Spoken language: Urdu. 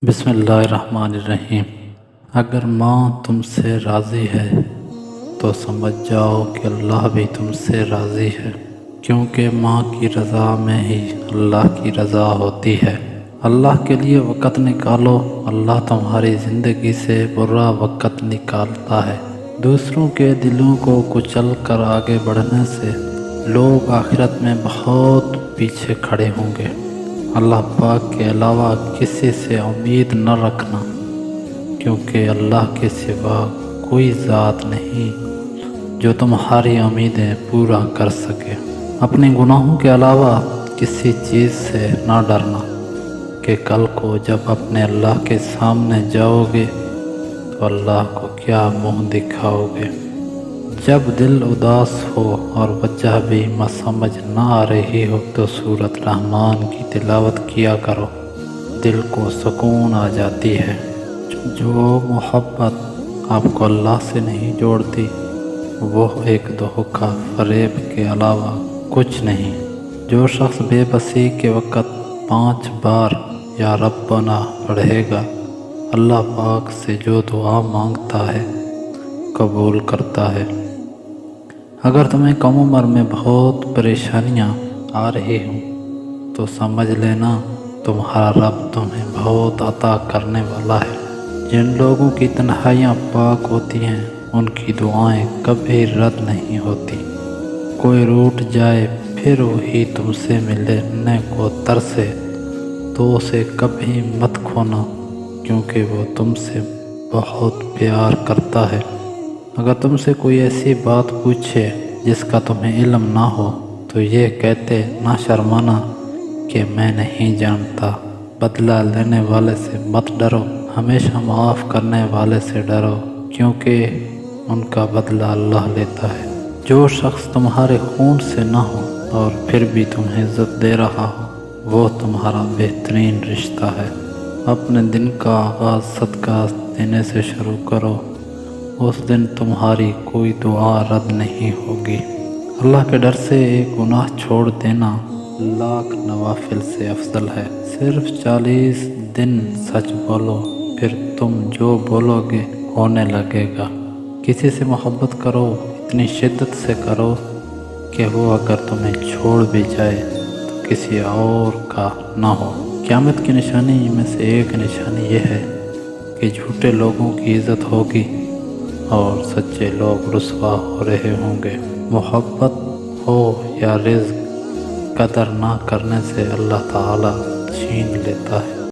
بسم اللہ الرحمن الرحیم۔ اگر ماں تم سے راضی ہے تو سمجھ جاؤ کہ اللہ بھی تم سے راضی ہے، کیونکہ ماں کی رضا میں ہی اللہ کی رضا ہوتی ہے۔ اللہ کے لیے وقت نکالو، اللہ تمہاری زندگی سے برا وقت نکالتا ہے۔ دوسروں کے دلوں کو کچل کر آگے بڑھنے سے لوگ آخرت میں بہت پیچھے کھڑے ہوں گے۔ اللہ پاک کے علاوہ کسی سے امید نہ رکھنا، کیونکہ اللہ کے سوا کوئی ذات نہیں جو تمہاری امیدیں پورا کر سکے۔ اپنے گناہوں کے علاوہ کسی چیز سے نہ ڈرنا کہ کل کو جب اپنے اللہ کے سامنے جاؤ گے تو اللہ کو کیا منہ دکھاؤ گے۔ جب دل اداس ہو اور وجہ بھی سمجھ نہ آ رہی ہو تو سورۃ رحمان کی تلاوت کیا کرو، دل کو سکون آ جاتی ہے۔ جو محبت آپ کو اللہ سے نہیں جوڑتی وہ ایک دھوکہ فریب کے علاوہ کچھ نہیں۔ جو شخص بے بسی کے وقت 5 بار یا ربنا پڑھے گا، اللہ پاک سے جو دعا مانگتا ہے قبول کرتا ہے۔ اگر تمہیں کم عمر میں بہت پریشانیاں آ رہی ہوں تو سمجھ لینا تمہارا رب تمہیں بہت عطا کرنے والا ہے۔ جن لوگوں کی تنہائیاں پاک ہوتی ہیں ان کی دعائیں کبھی رد نہیں ہوتی۔ کوئی روٹھ جائے پھر وہی تم سے ملنے کو ترسے تو اسے کبھی مت کھونا، کیونکہ وہ تم سے بہت پیار کرتا ہے۔ اگر تم سے کوئی ایسی بات پوچھے جس کا تمہیں علم نہ ہو تو یہ کہتے نہ شرمانا کہ میں نہیں جانتا۔ بدلہ لینے والے سے مت ڈرو، ہمیشہ معاف کرنے والے سے ڈرو، کیونکہ ان کا بدلہ اللہ لیتا ہے۔ جو شخص تمہارے خون سے نہ ہو اور پھر بھی تمہیں عزت دے رہا ہو وہ تمہارا بہترین رشتہ ہے۔ اپنے دن کا آغاز صدقہ دینے سے شروع کرو، اس دن تمہاری کوئی دعا رد نہیں ہوگی۔ اللہ کے ڈر سے ایک گناہ چھوڑ دینا لاکھ نوافل سے افضل ہے۔ صرف 40 دن سچ بولو، پھر تم جو بولو گے ہونے لگے گا۔ کسی سے محبت کرو، اتنی شدت سے کرو کہ وہ اگر تمہیں چھوڑ بھی جائے تو کسی اور کا نہ ہو۔ قیامت کی نشانی میں سے ایک نشانی یہ ہے کہ جھوٹے لوگوں کی عزت ہوگی اور سچے لوگ رسوا ہو رہے ہوں گے۔ محبت ہو یا رزق، قدر نہ کرنے سے اللہ تعالیٰ چھین لیتا ہے۔